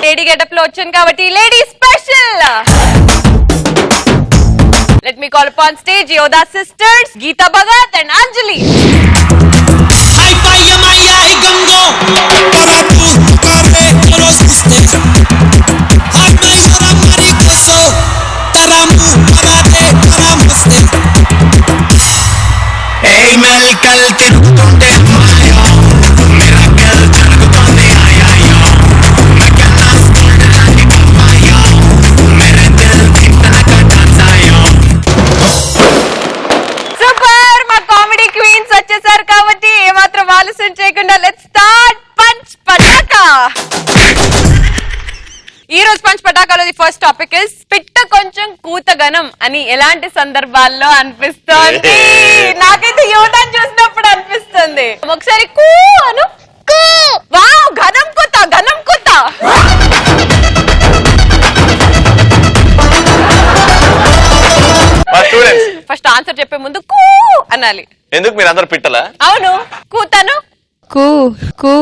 Lady getup లో వచ్చాను కాబట్టి lady special. Let me call upon stage Yodha sisters Geetha Bhagat and Anjali. Super, మా కామెడీ క్వీన్స్ వచ్చేసారు కాబట్టి ఏమాత్రం ఆలస్యం చేయకుండా లెట్స్ స్టార్ట్ పంచ్ పటాకా. ఈ రోజు పంచ్ పటాకాలో ఫస్ట్ టాపిక్ ఇస్ పిట్ట కొంచెం కూతగనం అని ఎలాంటి సందర్భాల్లో అనిపిస్తోంది? నాకైతే యోధాన్ని చూసినప్పుడు అనిపిస్తుంది. ఒకసారి కూ అను. వావ్, ఘనం కూత, ఘనం కూత. ఫస్ట్ ఆన్సర్ చెప్పే ముందు కూ అనాలి. ఎందుకు మీరు అందరు పిట్టలా? అవును, కూతను. కూ కూ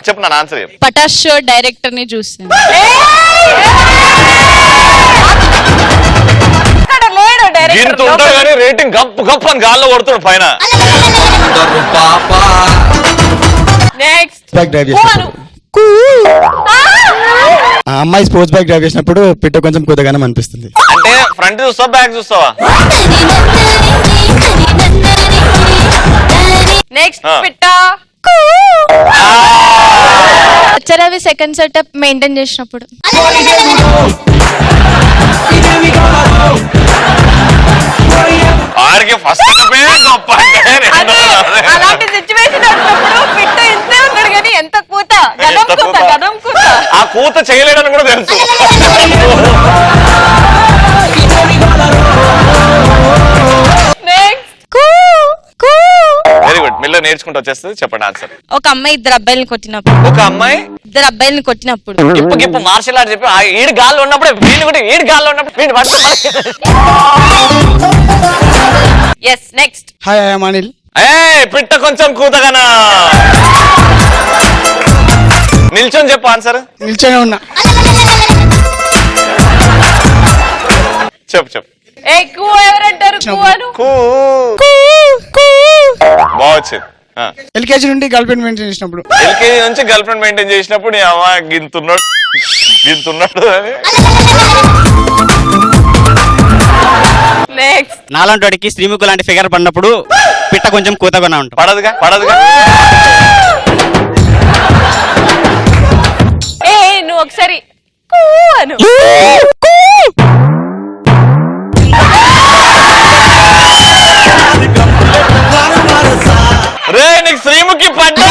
చెప్పు, నా ఆన్సర్ చెప్పు. పటాష్ షో డైరెక్టర్ ని చూస్తాను. లేడు డైరెక్టర్, రేటింగ్ గప్పు గప్పు అని గాల్లో కొడుతున్నాడు పైన. నెక్స్ట్ అమ్మాయి స్పోర్ట్స్ బైక్ డ్రైవ్ చేసినప్పుడు పిట్ట కొంచెం కూతగానం అనిపిస్తుంది. అంటే ఫ్రంట్ చూస్తావా బ్యాక్ చూస్తావా? నెక్స్ట్ పిట్ట. అవి సెకండ్ సెటప్ మెయింటైన్ చేసినప్పుడు. ఆడికి ఫస్ట్ గొప్ప. అలాంటి సిచ్యువేషన్ వచ్చినప్పుడు పిట్ట ఇంతే ఉన్నాడు కానీ ఎంత కూత, గదం కూత, గదం కూత. ఆ కూత చేయలేడని కూడా తెలుసు. వెరీ గుడ్, మిల్ల నేర్చుకుంటూ వచ్చేస్తుంది. చెప్పండి ఆన్సర్. ఒక అమ్మాయి ఇద్దరు అబ్బాయిలను కొట్టినప్పుడు. ఒక అమ్మాయి ఇద్దరు అబ్బాయిలను కొట్టినప్పుడు. ఇప్పుడు మార్షల్ ఆర్ట్ చెప్పి ఈడు గాల్లో ఉన్నప్పుడు వీడిని కూడా ఈడు గాల్లో ఉన్నప్పుడు వీడిని yes. Next. Hi I'm Anil. పిట్ట కొంచెం కూతగానా. నిల్చొని చెప్పు ఆన్సర్. నిల్చొని ఉన్నా. చెప్పు చెప్పు. కూ ఎవరంటారు? కూ అను. బాగొచ్చింది. ఎల్కేజీ నుండి గర్ల్ ఫ్రెండ్ మెయింటైన్ చేసినప్పుడు. ఎల్కేజీ నుంచి గర్ల్ ఫ్రెండ్ మెయింటైన్ చేసినప్పుడు నీ అమ్మ గింతున్నాడు అని. నెక్స్ట్. నాలాంటి వాడికి శ్రీముఖు లాంటి ఫిగర్ పడినప్పుడు పిట్ట కొంచెం కూతగా ఉంటాం. పడదుగా. నువ్వు ఒకసారి కూ అను. రే నీకు శ్రీముఖి పడ్డా.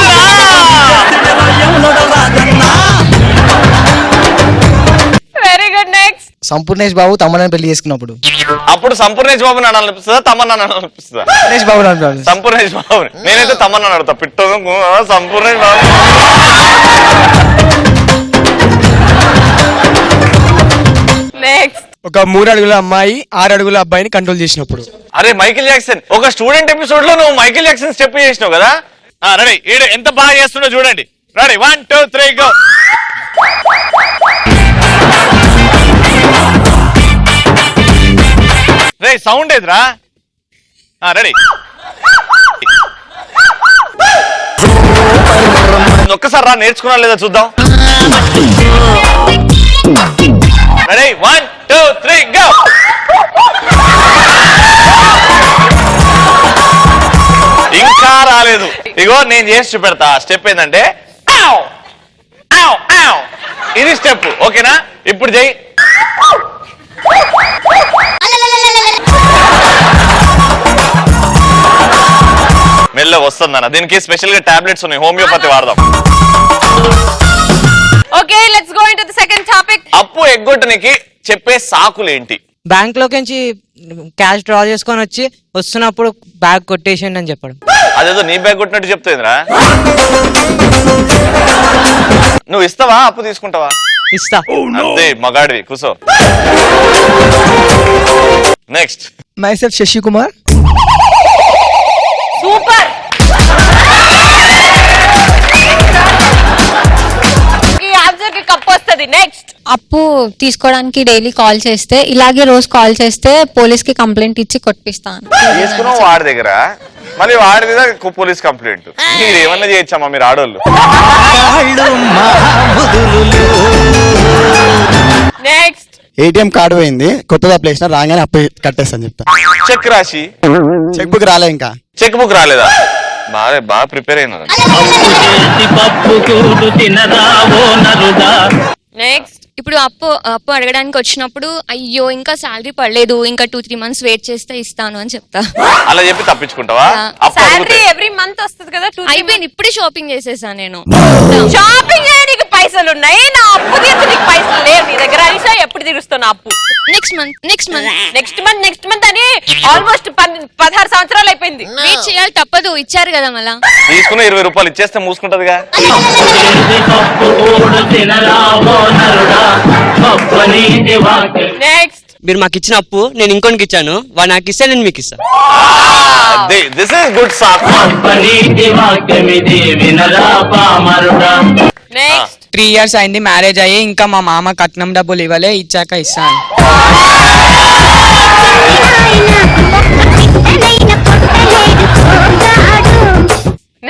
Very good. Next. Sampoornesh Babu తమ్మని పెళ్లి చేసుకున్నప్పుడు. అప్పుడు సంపూర్ణేష్ బాబు నన్ను అనిపిస్తుందా తమన్నా అనిపిస్తుందా? సంపూర్ణేష్ బాబు సంపూర్ణేష్ బాబు. నేనైతే తమన్నా అడుగుతా. పిట్ట సంపూర్ణేష్ బాబు. నెక్స్ట్. ఒక 3 అడుగుల అమ్మాయి 6 అడుగుల అబ్బాయిని కంట్రోల్ చేసినప్పుడు. అరే మైకిల్ జాక్సన్. ఒక స్టూడెంట్ ఎపిసోడ్ లో నువ్వు మైకిల్ జాక్సన్ స్టెప్ చేసినావు కదా. రెడీ, ఎంత బాగా చేస్తుండో చూడండి. Ready, 1 2 3 go. రే సౌండ్ ఏదిరా? రెడీ. ఒక్కసారి రా, నేర్చుకున్నా లేదా చూద్దాం. Ready, 1 2 3 go. ఇంకా రాలేదు. ఇగో నేను చేసి చూపెడతా. స్టెప్ ఏంటంటే ఇది స్టెప్. ఓకేనా? ఇప్పుడు చెయ్యి. మెల్ల వస్తుందన్న. దీనికి స్పెషల్ గా టాబ్లెట్స్ ఉన్నాయి, హోమియోపతి వాడదాం. Okay, let's go into the second topic. అప్పు ఎగ్గొట్టనికి చెప్పే సాకులు ఏంటి? బ్యాంక్ లోకి నుంచి క్యాష్ డ్రా చేసుకొని వచ్చి వస్తున్నప్పుడు బ్యాగ్ కొట్టేసిండి అని చెప్పడం. అదేదో నీ బ్యాగ్ కొట్టినట్టు చెప్తుందిరా. నువ్వు ఇస్తావా అప్పు తీసుకుంటావా? ఇస్తా. అంతే, మగాడివి. కూసో. Next. Myself Shashi Kumar. Super. ఈ ఆన్సర్ కి మీకు అప్పు వస్తుంది. నెక్స్ట్, అప్పు తీసుకోవడానికి డైలీ కాల్ చేస్తే, ఇలాగే రోజు కాల్ చేస్తే పోలీస్ కి కంప్లైంట్ ఇచ్చి కొట్టిస్తాను. తీసుకున్నాం వాడి దగ్గర, మళ్ళీ వాడి మీద పోలీస్ కంప్లైంట్. మీరు ఏమన్నా చేయొచ్చమ్మా మీరు ఆడోళ్ళు. నెక్స్ట్, ఏటీఎం కార్డు పోయింది, కొత్తది అప్లై చేసిన, రాగానే అప్పు కట్టేస్తాను చెప్తా. చెక్ రాసి చెక్ బుక్ రాలే ఇంకా. చెక్ బుక్ రాలేదా? బాగా ప్రిపేర్ అయినా. నెక్స్ట్, ఇప్పుడు అప్పు అడగడానికి వచ్చినప్పుడు అయ్యో ఇంకా శాలరీ పడలేదు, ఇంకా 2-3 months వెయిట్ చేస్తే ఇస్తాను అని చెప్తా. అలా చెప్పి తప్పించుకుంటావా? అప్పు శాలరీ అడిగితే ఎవ్రీ మంత్ వస్తుంది కదా. అయిపోయింది, ఇప్పుడే షాపింగ్ చేసేసా నేను. షాపింగ్ చేయడానికి పైసలు ఉన్నాయి, నా అప్పు తీర్చడానికి పైసలు లేవు నీ దగ్గర. అయిసా ఎప్పుడు తీరుస్తావు నా అప్పు? నెక్స్ట్ మంత్ నెక్స్ట్ మంత్ అని ఆల్మోస్ట్ 16 సంవత్సరాలు అయిపోయింది. వెయిట్ చేయాలి, తప్పదు, ఇచ్చారు కదా మళ్ళా. తీసుకున్న 20 రూపాయలు ఇచ్చేస్తే మూసుకుంటదిగా. నెక్స్ట్, మీరు మాకు ఇచ్చిన అప్పు నేను ఇంకోనికి ఇచ్చాను, వాడు నాకు ఇస్తే నేను మీకు ఇస్తాను. This is good sock. Next, 3 years అయింది మ్యారేజ్ అయ్యి, ఇంకా మా మామ కట్నం డబ్బులు ఇవ్వలే, ఇచ్చాక ఇస్తాను.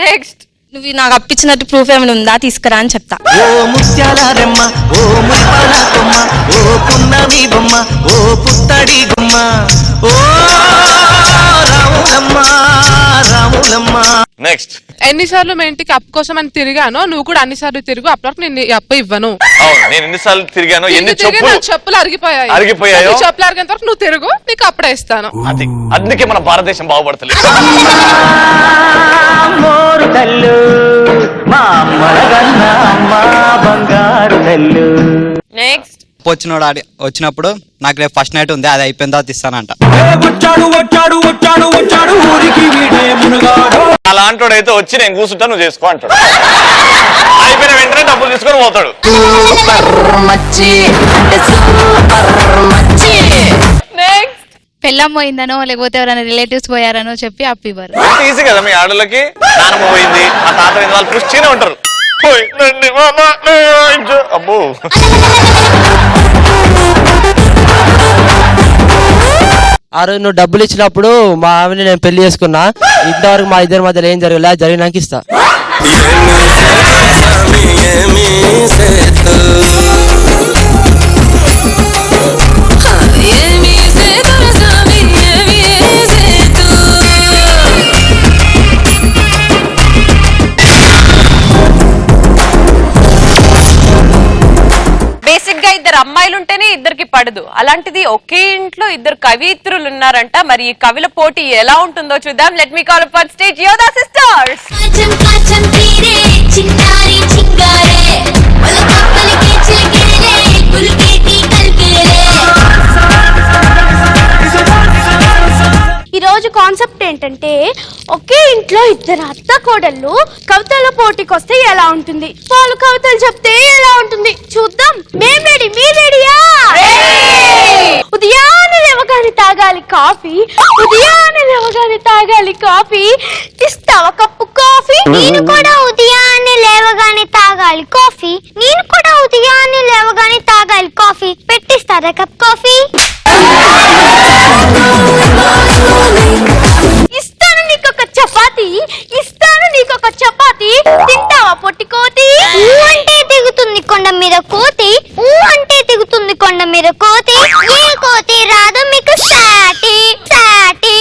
నెక్స్ట్, నువ్వు నాకు అప్పించినట్టు ప్రూఫ్ ఏమైనా ఉందా, తీసుకురా అని చెప్తా. ఓ ముత్యాల రెమ్మ, ఓ మురిపాల కొమ్మ, ఓ పున్నమి బొమ్మ, ఓ పుత్తడి గుమ్మ, ఓ రాములమ్మ రాములమ్మ. నెక్స్ట్, ఎన్నిసార్లు మా ఇంటికి అప్పు కోసం అని తిరిగానో, నువ్వు కూడా అన్నిసార్లు తిరుగు, అప్పటివరకు నేను ఈ అప్పు ఇవ్వను. అవును, నేను ఎన్నిసార్లు తిరిగాను, ఎన్ని చెప్పులు అరిగిపోయాయి. అరిగిపోయాయో? చెప్పులు అరిగేంత వరకు నువ్వు తిరుగు, నీకు అప్పుడే ఇస్తాను. అది అందుకే మన భారతదేశం బాగుపడతలేదు. నెక్స్ట్, వచ్చినప్పుడు నాకు రేపు ఫస్ట్ నైట్ ఉంది, అది అయిపోయిన తర్వాత ఇస్తానంట. అలాంటోడు అయితే వచ్చి నేను కూర్చుంటా నువ్వు చేసుకో అంటాడు. అయిపోయిన వెంటనే డబ్బులు తీసుకొని పోతాడు. నెక్స్ట్, పెళ్ళం పోయిందనో లేకపోతే ఎవరైనా రిలేటివ్స్ పోయారనో చెప్పి అప్పు ఇవ్వరు. ఈజీ కదా మీ ఆడోళ్ళకి. నానమ్మ పోయింది, మా తాత పోయింది, వాళ్ళు పుష్టినే ఉంటారు. పోయిందండి మామ, అబ్బో. ఆ రోజు నువ్వు డబ్బులు ఇచ్చినప్పుడు మా ఆమెని నేను పెళ్లి చేసుకున్నా, ఇంతవరకు మా ఇద్దరి మధ్యలో ఏం జరగలే, జరిగినాక ఇస్తా. బేసిక్ గా ఇద్దరు అమ్మాయిలు ఉంటేనే ఇద్దరికి పడదు, అలాంటిది ఒకే ఇంట్లో ఇద్దరు కవిత్రులు ఉన్నారంట. మరి ఈ కవిల పోటీ ఎలా ఉంటుందో చూద్దాం. Let me call up on stage Yodha sisters. ఈ రోజు కాన్సెప్ట్ ఏంటంటే, ఒకే ఇంట్లో ఇద్దరు అత్త కోడళ్ళు కవితల పోటీకి వస్తే ఎలా ఉంటుంది, వాళ్ళు కవితలు చెప్తే ఎలా ఉంటుంది చూద్దాం. మేం రెడీ, మీరు రెడీయా? ఉదయాన్నే లేవగానే తాగాలి కాఫీ, ఉదయాన్నే లేవగానే తాగాలి కాఫీ, ఇస్తావా కప్పు కాఫీ? నేను కూడా ఉదయాన్నే లేవగానే తాగాలి కాఫీ, నేను కూడా ఉదయాన్నే లేవగానే తాగాలి కాఫీ, పెట్టిస్తారా కప్ కాఫీ? ఇస్తాను నీకొక చపాతి, ఇస్తాను నీకొక చపాతి, తింటావా పొట్టికోతి? ఊ అంటే దిగుతుంది కొండ మీద కోతి, ఊ అంటే దిగుతుంది కొండ మీద కోతి, ఏ కోతి రాదు మీకు సాటి సాటి.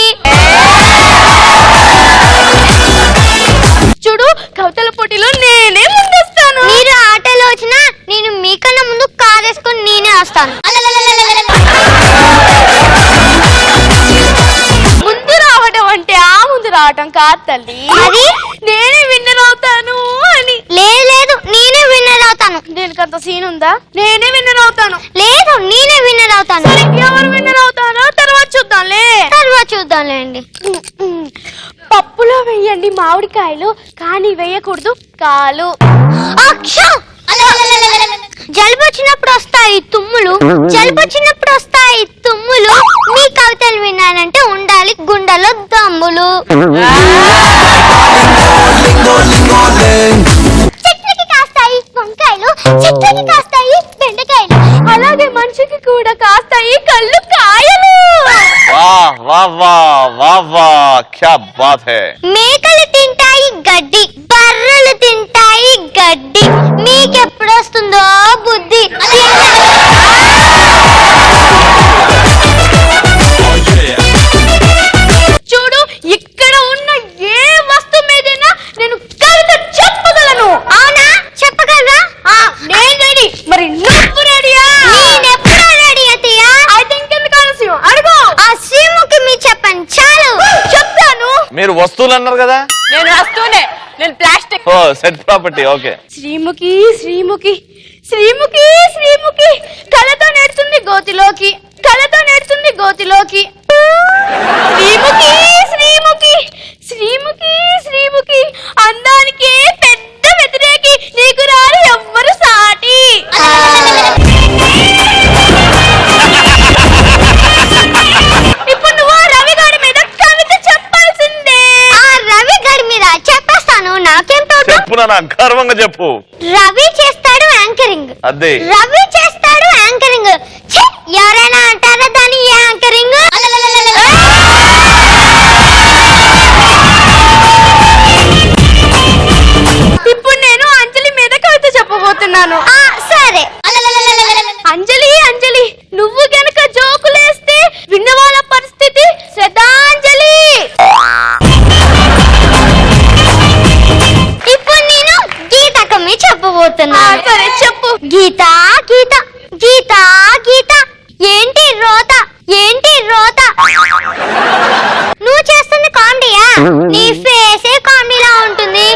చూడు, కవితల పోటీలో నేనే ముందొస్తాను. మీరు ఆటలో వచ్చినా నేను మీకన్నా ముందు కారేసుకొని నేనే వస్తాను. ముందు రావడం అంటే ఆ ముందు రావటం కాదు తల్లి, అది నేనే విన్నర్ అవుతాను అని. లేదు, నేనే విన్నర్ అవుతాను. దీనికంత సీన్ ఉందా? నేనే విన్నర్ అవుతాను. లేదు, నేనే విన్నర్ అవుతాను. ఎవరు విన్నర్ అవుతారో తర్వాత చూద్దాంలేండి. పప్పులో వెయ్యండి మామిడికాయలు, కానీ వేయకూడదు కాలు. జలుబు వచ్చినప్పుడు వస్తాయి తుమ్ములు, జలుబు వచ్చినప్పుడు వస్తాయి తుమ్ములు, మీ కవితలు వినాలంటే ఉండాలి గుండెలో దమ్ములు. చెట్లకి కాస్తాయి వంకాయలు, చెట్లకి కాస్తాయి బెండకాయలు. అలాగే మనిషికి కూడా కాస్తాయి కళ్ళు కాయలు. వాహ్ వాహ్ వాహ్ వాహ్ వాహ్ క్యా బాత్ హై. మేకలు తింటాయి గడ్డి, బర్రెలు తింటాయి గడ్డి. మీకెప్పుడు వస్తుందో బుద్ధి. చూడు, ఇక్కడ ఉన్న ఏ వస్తువు మీదైనా నేను కవిత చెప్పగలను. అవునా, చెప్పగలరా? నేను రెడీ. మరి నువ్వు రెడీయా? నేనెప్పుడు రెడీ అత్తయ్య. అయితే ఇంకెందుకు ఆలస్యం, అడుగు. ఆ శ్రీముఖి మీ చెప్పండి చాలు. చెప్తాను. మీరు వస్తువులు అన్నారు కదా. నేను వస్తూనే, నేను ప్లాస్టిక్. ఓ set property, okay. Sreemukhi Sreemukhi Sreemukhi Sreemukhi కళతో నెడుతుంది గోతిలోకి, కళతో నెడుతుంది గోతిలోకి. శ్రీముఖి శ్రీముఖి శ్రీముఖి శ్రీముఖి అందానికి పెద్ద వ్యతిరేకి, నీకు రారు ఎవ్వరు సాటి. ఇప్పుడు నువ్వు ఆ రవి గారి మీద కవిత చెప్పాల్సిందే. ఆ రవి గారి మీద చెప్పేస్తాను, నాకేం ప్రాబ్లం. చెప్పు నాన్న, గర్వంగా చెప్పు. రవి చేస్తాడు యాంకరింగ్. అదే రవి చేస్తాడు యాంకరింగ్. ఛీ, ఎవరైనా అంటారా దాని యాంకరింగ్? ఇప్పుడు నేను అంజలి మీద కవిత చెప్పబోతున్నాను. సరే. అంజలి అంజలి, నువ్వు గనక జోకులేస్తే విన్న వాళ్ళ పరిస్థితి శ్రద్ధాంజలి. ఇప్పుడు నేను గీత కమ్మి చెప్పబోతున్నా. సరే చెప్పు. గీత గీత గీత గీత ఏంటి రోత, ఏంటి రోత? నువ్వు చేస్తుంది కామెడీయా? నీ ఫేసే కామెడీలా ఉంటుంది.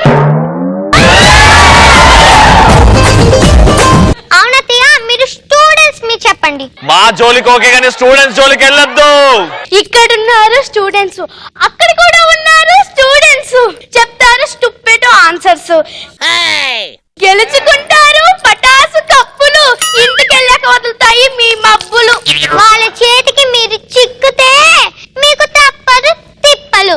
అవునత్తయ్య, మీరు స్టూడెంట్స్ మీ చెప్పండి. మా జోలికి ఓకే, కానీ స్టూడెంట్స్ జోలికి వెళ్ళొద్దు. ఇక్కడున్నారు స్టూడెంట్స్, అక్కడ కూడా ఉన్నారు స్టూడెంట్స్. చెప్తారు స్టూపిడ్ ఆన్సర్స్, గెలుచుకుంటారు పటాసు కప్పులు, ఇంటికెళ్ళాక వదులుతాయి మీ మబ్బులు. వాళ్ళ చేతికి మీరు చిక్కుతే మీకు తప్పదు తిప్పలు.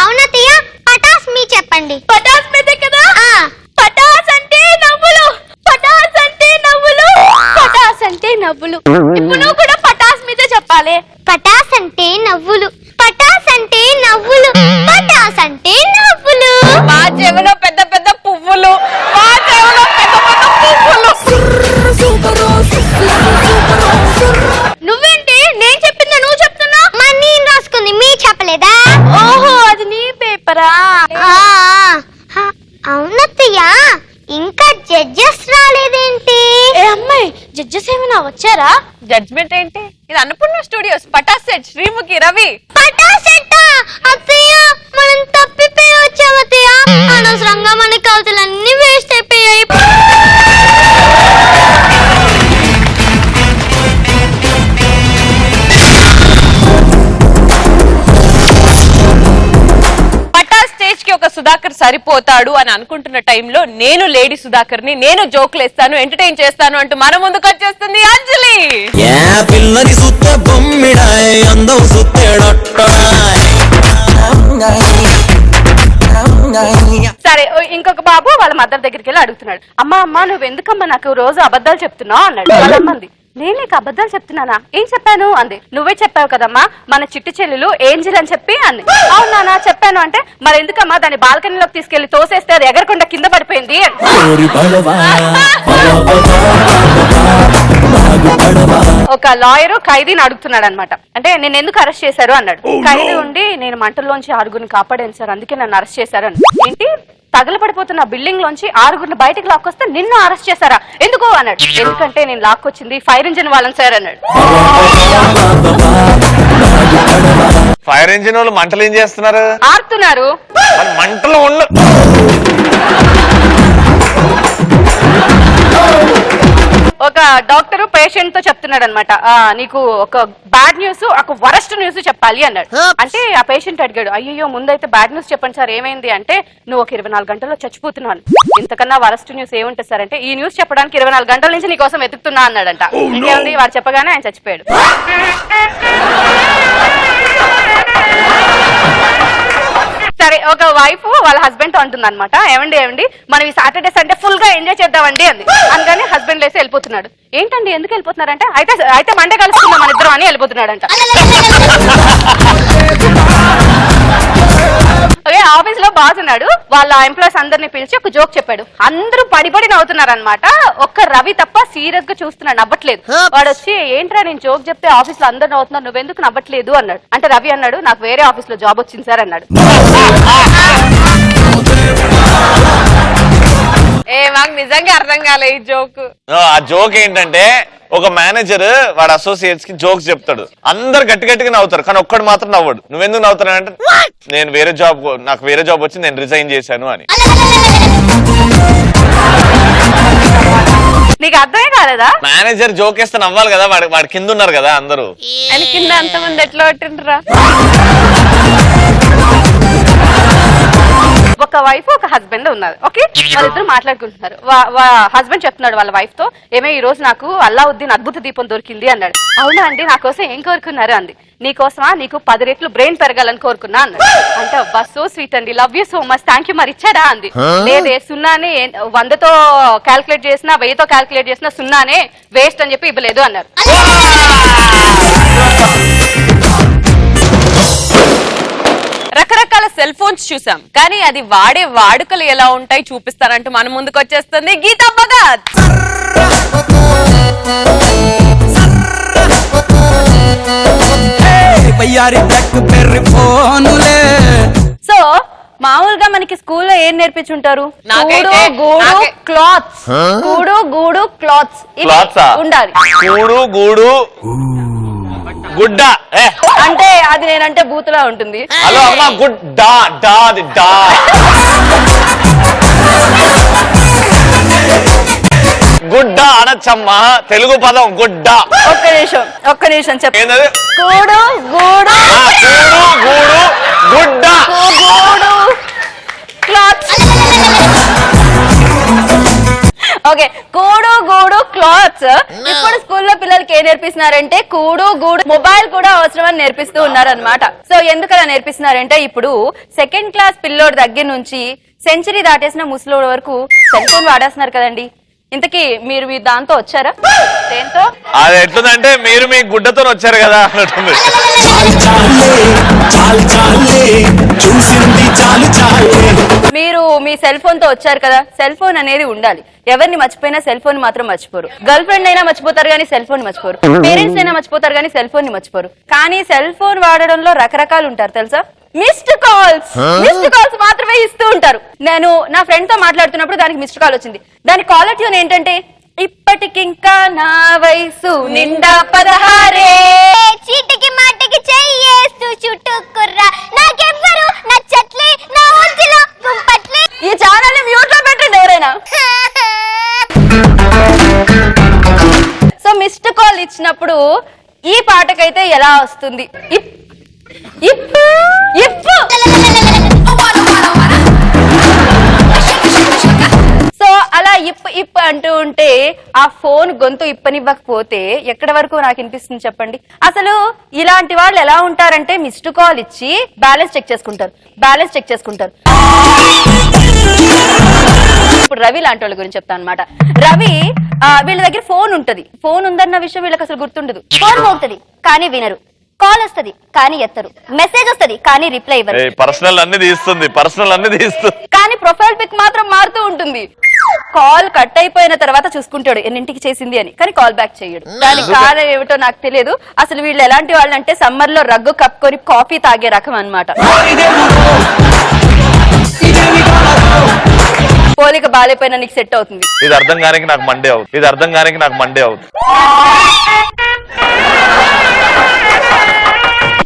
అవునతయ్య, పటాస్ మీ చెప్పండి. పటాస్ మీదే కదా. పటాస్ అంటే నవ్వులు, పటాస్ అంటే నవ్వులు, పటాస్ అంటే నవ్వులు. ఇప్పుడు నువ్వు కూడా పటాస్ మీదే చెప్పాలి. పటాస్ అంటే నవ్వులు, పటాస్ అంటే నవ్వులు, పటాస్ అంటే నవ్వులు. మా చెవిలో పెద్ద పెద్ద పువ్వులు, మా చెవిలో పెద్ద పెద్ద పువ్వులు. నువ్వేంటి నేను చెప్పిందా నువ్వు చెప్తున్నా? మరి నేను రాసుకుంది మీ చెప్పలేదా? ఓహో, అది నీ పేపరా? అవునత్తయ్య, ఇంకా జడ్జెస్ రాలేదేంటి? ఏ అమ్మాయి, జడ్జెస్ ఏమైనా వచ్చారా? జడ్జ్మెంట్ ఏంటి? ఇది అన్నపూర్ణ స్టూడియోస్, పటాస్ సెట్, శ్రీముఖి, రవి. పటాసెట్ట అత్తయ్య, మనం తప్పిపోయి వచ్చాం అత్తయ్య. అనవసరంగా మన కవితలన్నీ వేస్ట్ అయిపోయాయి. పటాస్ స్టేజ్ కి ఒక సుధాకర్ సరిపోతాడు అని అనుకుంటున్న టైంలో నేను లేడీ సుధాకర్ ని, నేను జోకులు వేస్తాను, ఎంటర్టైన్ చేస్తాను అంటూ మన ముందుకు వచ్చేస్తుంది అంజలి. పిల్లని సుత్తే బొమ్మిడాయ్, అందం సుత్తేడొట్టడాయ్. సరే, ఇంకొక బాబు వాళ్ళ మదర్ దగ్గరికి వెళ్ళి అడుగుతున్నాడు, అమ్మా అమ్మా నువ్వు ఎందుకమ్మా నాకు రోజు అబద్ధాలు చెప్తున్నావు అన్నాడు. వాళ్ళ అమ్మంది, నేను నీకు అబద్ధాలు చెప్తున్నానా? ఏం చెప్పాను అంది. నువ్వే చెప్పావు కదమ్మా మన చిట్టి చెల్లెలు ఏంజిల్ అని చెప్పి అంది. అవునా చెప్పాను అంటే, మరి ఎందుకమ్మా దాన్ని బాల్కనీలోకి తీసుకెళ్లి తోసేస్తే అది ఎగరకుండా కింద పడిపోయింది. ఒక లాయర్ ఖైదీని అడుగుతున్నాడు అనమాట. అంటే నేను ఎందుకు అరెస్ట్ చేశారు అన్నాడు. ఖైదీ ఉండి నేను మంటల్లోంచి 6గురిని కాపాడాను సార్, అందుకే నన్ను అరెస్ట్ చేశారు అని. ఏంటి, తగలపడిపోతున్న బిల్డింగ్ లోంచి 6గురిని బయటకు లాక్కొస్తే నిన్ను అరెస్ట్ చేశారా? ఎందుకు అన్నాడు. ఎందుకంటే నేను లాక్కొచ్చింది ఫైర్ ఇంజిన్ వాళ్ళని సార్ అన్నాడు. ఫైర్ ఇంజిన్ వాళ్ళు మంటలు ఏం చేస్తున్నారు? ఆడుతున్నారు. మంటలు ఉండ ఒక డాక్టర్ పేషెంట్ తో చెప్తున్నాడు అనమాట, నీకు ఒక బ్యాడ్ న్యూస్, ఒక వరస్ట్ న్యూస్ చెప్పాలి అన్నాడు. అంటే ఆ పేషెంట్ అడిగాడు, అయ్యో ముందైతే బ్యాడ్ న్యూస్ చెప్పండి సార్, ఏమైంది అంటే, నువ్వు ఒక 24 గంటల్లో చచ్చిపోతున్నాను. ఇంతకన్నా వరస్ట్ న్యూస్ ఏముంటుంది సార్ అంటే, ఈ న్యూస్ చెప్పడానికి 24 గంటల నుంచి నీకోసం వెతుకుతున్నా అన్నాడంట. ఇంకేముంది, వాడు చెప్పగానే ఆయన చచ్చిపోయాడు. సరే ఒక వైఫ్ వాళ్ళ హస్బెండ్ తో అంటుంది అనమాట, ఏమండి మనం ఈ సాటర్డే సండే ఫుల్ గా ఎంజాయ్ చేద్దామండి అంది. అందుకని హస్బెండ్ లేసి వెళ్ళిపోతున్నాడు. ఏంటండి ఎందుకు వెళ్ళిపోతున్నారంటే అయితే మండే కలుసుకుందాం మన ఇద్దరం అని వెళ్ళిపోతున్నాడంట. ఆఫీస్ లో బాస్ ఉన్నాడు, వాళ్ళ ఎంప్లాయీస్ అందరిని పిలిచి ఒక జోక్ చెప్పాడు. అందరూ పడిపడి నవ్వుతున్నారు అనమాట. ఒక్క రవి తప్ప సీరియస్ గా చూస్తున్నాడు, నవ్వట్లేదు. వాడు వచ్చి ఏంట్రా నేను జోక్ చెప్తే ఆఫీస్ లో అందరు నవ్వుతున్నారు, నువ్వెందుకు నవ్వట్లేదు అన్నాడు. అంటే రవి అన్నాడు, నాకు వేరే ఆఫీస్ లో జాబ్ వచ్చింది సార్ అన్నాడు. మాకు నిజంగా అర్థం కాలే ఈ జోక్. ఆ జోక్ ఏంటంటే ఒక మేనేజర్ వాడు అసోసియేట్స్ కి జోక్స్ చెప్తాడు, అందరు గట్టి గట్టిగా నవ్వుతారు, కానీ ఒక్కడు మాత్రం నవ్వడు. నువ్వెందుకు నవ్వుతావు అంటే నాకు వేరే జాబ్ వచ్చి నేను రిజైన్ చేశాను అని. నీకు అర్థమే కాలేదా? మేనేజర్ జోక్ వేస్తే నవ్వాలి కదా, వాడి కింద ఉన్నారు కదా అందరూ. అని కింద అంతమంది ఎట్లా పట్టిండ్రా? ఒక వైఫ్ ఒక హస్బెండ్ ఉన్నారు. ఓకే, వాళ్ళిద్దరు మాట్లాడుకుంటున్నారు. హస్బెండ్ చెప్తున్నాడు వాళ్ళ వైఫ్ తో, ఏమే ఈ రోజు నాకు అల్లావుద్దీన్ అద్భుత దీపం దొరికింది అన్నాడు. అవునా అండి, నా కోసం ఏం కోరుకున్నారు అంది. నీకోసమా, నీకు 10 రెట్లు బ్రెయిన్ పెరగాలని కోరుకున్నా అన్నాడు. అంటే అబ్బా సో స్వీట్ అండి, love you so much, thank you, మరి ఇచ్చాడా అంది. లేదే, సున్నానే, 100తో క్యాల్కులేట్ చేసినా 1000తో క్యాల్కులేట్ చేసినా సున్నానే, వేస్ట్ అని చెప్పి ఇవ్వలేదు అన్నారు. రకరకాల సెల్ ఫోన్స్ చూసాం, కానీ అది వాడే వాడుకలు ఎలా ఉంటాయి చూపిస్తానంటూ మన ముందుకు వచ్చేస్తుంది గీతా భగత్. సో మామూలుగా మనకి స్కూల్లో ఏం నేర్పించుంటారు? క్లాత్స్, గూడు క్లాత్స్ ఉండాలి. గూడు గుడ్డ అంటే అది నేనంటే బూతులా ఉంటుంది. హలో అమ్మా, గుడ్డా గుడ్డ అనొచ్చమ్మా, తెలుగు పదం గుడ్డ. ఒక్క నిమిషం చెప్పండి. గూడు గుడ్డ క్లాత్స్. ఓకే, గూడు క్లాత్స్. ఇప్పుడు స్కూల్లో పిల్లలకి ఏం నేర్పిస్తున్నారంటే గూడు మొబైల్ కూడా అవసరం అని నేర్పిస్తూ ఉన్నారనమాట. సో ఎందుకలా నేర్పిస్తున్నారంటే ఇప్పుడు 2nd క్లాస్ పిల్లోడి దగ్గర నుంచి సెంచరీ దాటేసిన ముసలోడి వరకు సెల్ ఫోన్ వాడేస్తున్నారు కదండి. ఇంతకీ మీరు దాంతో వచ్చారా? దేంతో? అది ఎట్లుందంటే మీరు మీ గుడ్డతో వచ్చారు కదా అన్నట్టుంది. మీరు మీ సెల్ ఫోన్ తో వచ్చారు కదా. సెల్ ఫోన్ అనేది ఉండాలి. ఎవరిని మర్చిపోయినా సెల్ ఫోన్ మాత్రం మర్చిపోరు. గర్ల్ ఫ్రెండ్ అయినా మర్చిపోతారు కానీ సెల్ ఫోన్ మర్చిపోరు. పేరెంట్స్ అయినా మర్చిపోతారు కానీ సెల్ ఫోన్ ని మర్చిపోరు. కానీ సెల్ ఫోన్ వాడడంలో రకరకాలు ఉంటారు తెలుసా? మిస్డ్ కాల్స్ మాత్రమే ఇస్తూ ఉంటారు. నేను నా ఫ్రెండ్ తో మాట్లాడుతున్నప్పుడు దానికి మిస్డ్ కాల్ వచ్చింది. దాని కాలర్ ట్యూన్ ఏంటంటే, ఇప్పటికింకా నా వయసు నిండా 16, చీటికి మాటికి చెయ్యేస్తూ చుట్టుకుర్రా, నాకెవ్వరు నచ్చట్లే, నా ఒంటిలో గుంపట్లే. ఈ ఛానల్ ని మ్యూట్ లో పెట్టండి ఎవరైనా. సో మిస్డ్ కాల్ ఇచ్చినప్పుడు ఈ పాటకైతే ఎలా వస్తుంది? సో అలా ఇప్ అంటూ ఉంటే ఆ ఫోన్ గొంతు ఇప్పనివ్వకపోతే ఎక్కడి వరకు నాకు వినిపిస్తుంది చెప్పండి. అసలు ఇలాంటి వాళ్ళు ఎలా ఉంటారంటే మిస్డ్ కాల్ ఇచ్చి బ్యాలెన్స్ చెక్ చేసుకుంటారు. ఇప్పుడు రవి లాంటి వాళ్ళ గురించి చెప్తాను అనమాట. రవి వీళ్ళ దగ్గర ఫోన్ ఉంటది. ఫోన్ ఉందన్న విషయం వీళ్ళకి అసలు గుర్తుండదు. ఫోన్ మోగుతుంది కానీ వినరు, కాల్ వస్తది కానీ ఎత్తరు, మెసేజ్ వస్తది కానీ రిప్లై ఇవ్వరు, పర్సనల్ అన్ని తీస్తుంది కానీ ప్రొఫైల్ పిక్ మాత్రం మారుతూ ఉంటుంది. కాల్ కట్ అయిపోయిన తర్వాత చూసుకుంటాడు ఎన్నింటికి చేసింది అని, కానీ కాల్ బ్యాక్ చేయడు. దానికి కారణం ఏమిటో నాకు తెలియదు. అసలు వీళ్ళు ఎలాంటి వాళ్ళు అంటే సమ్మర్ లో రగ్గు కప్పుకొని కాఫీ తాగే రకం అన్నమాట. పోలిక బాలేపోయినా నీకు సెట్ అవుతుంది. ఇది అర్థం కానికి నాకు మండే అవుతుంది.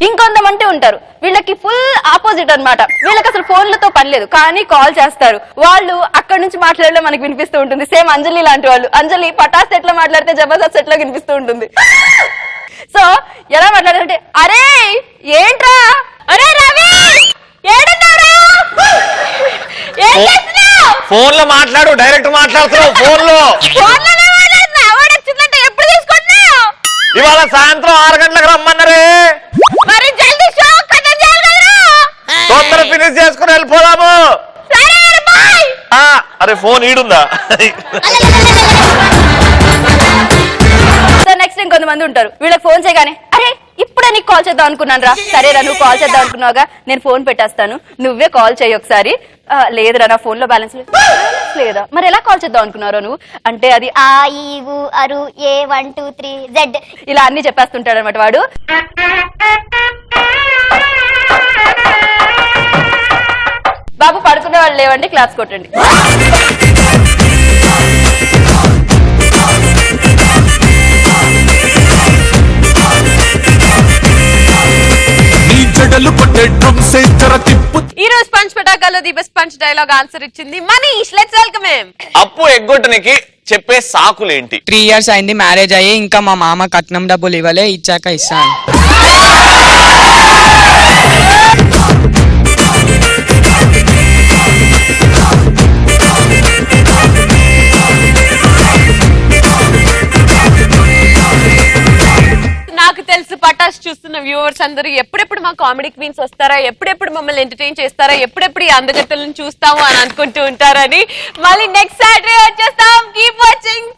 ఇంకొంతమంది ఉంటారు, వీళ్ళకి ఫుల్ ఆపోజిట్ అన్నమాట. వీళ్ళకి అసలు ఫోన్లతో పని లేదు, కానీ కాల్ చేస్తారు. వాళ్ళు అక్కడ నుంచి మాట్లాడడం మనకి వినిపిస్తూ ఉంటుంది. సేమ్ అంజలి లాంటి వాళ్ళు. అంజలి పటాస్ ఎట్లా మాట్లాడితే జబర్దస్త్ ఎట్లా వినిపిస్తూ ఉంటుంది. సో ఎలా మాట్లాడారంటే, అరే ఏంట్రా, అరే రవి ఫోన్ లో మాట్లాడు, డైరెక్ట్ మాట్లాడుతున్నావు ఫోన్ లో. ఎప్పుడు తీసుకుంటున్నావు? ఇవాళ సాయంత్రం 6 గంటలకు రమ్మన్నారే. మరి జల్దీ షో కథ చేయాలి కదా. తొందర ఫినిష్ చేసుకుని వెళ్ళిపోదాము. అరే ఫోన్ ఈడుందా? నెక్స్ట్ ఇంకొంతమంది ఉంటారు, వీళ్ళకి ఫోన్ చేయగానే అరే ఇప్పుడే నీకు కాల్ చేద్దాం అనుకున్నాను రా. సరేరా నువ్వు కాల్ చేద్దాం అనుకున్నావుగా, నేను ఫోన్ పెట్టేస్తాను, నువ్వే కాల్ చేయి ఒకసారి. లేదురా నా ఫోన్ లో బ్యాలెన్స్ లేదా. మరి ఎలా కాల్ చేద్దాం అనుకున్నారో నువ్వు అంటే అది ఆ ఈ ఊ అరు ఏ 1 2 3 జెడ్ ఇలా అన్ని చెప్పేస్తుంటాడు అనమాట వాడు. బాబు పడుకునే వాళ్ళు లేవండి, క్లాస్ కొట్టండి. ఈ రోజు పంచ్ పటాకాలో the best punch dialogue answer ఇచ్చింది మనీష్. Let's welcome him. అప్పు ఎగ్గొట్టనికి చెప్పే సాకులేంటి? 3 years అయింది మ్యారేజ్ అయ్యి, ఇంకా మా మామ కట్నం డబ్బులు ఇవ్వలే, ఇచ్చాక ఇస్తాను. నాకు తెలుసు పటాస్ చూస్తున్న వ్యూవర్స్ అందరూ ఎప్పుడెప్పుడు మా కామెడీ క్వీన్స్ వస్తారా, ఎప్పుడెప్పుడు మమ్మల్ని ఎంటర్టైన్ చేస్తారా, ఎప్పుడెప్పుడు ఈ అందగత్తలను చూస్తాము అని అనుకుంటూ ఉంటారని. మళ్ళీ నెక్స్ట్ సాటర్డే వచ్చేస్తాం. Keep watching.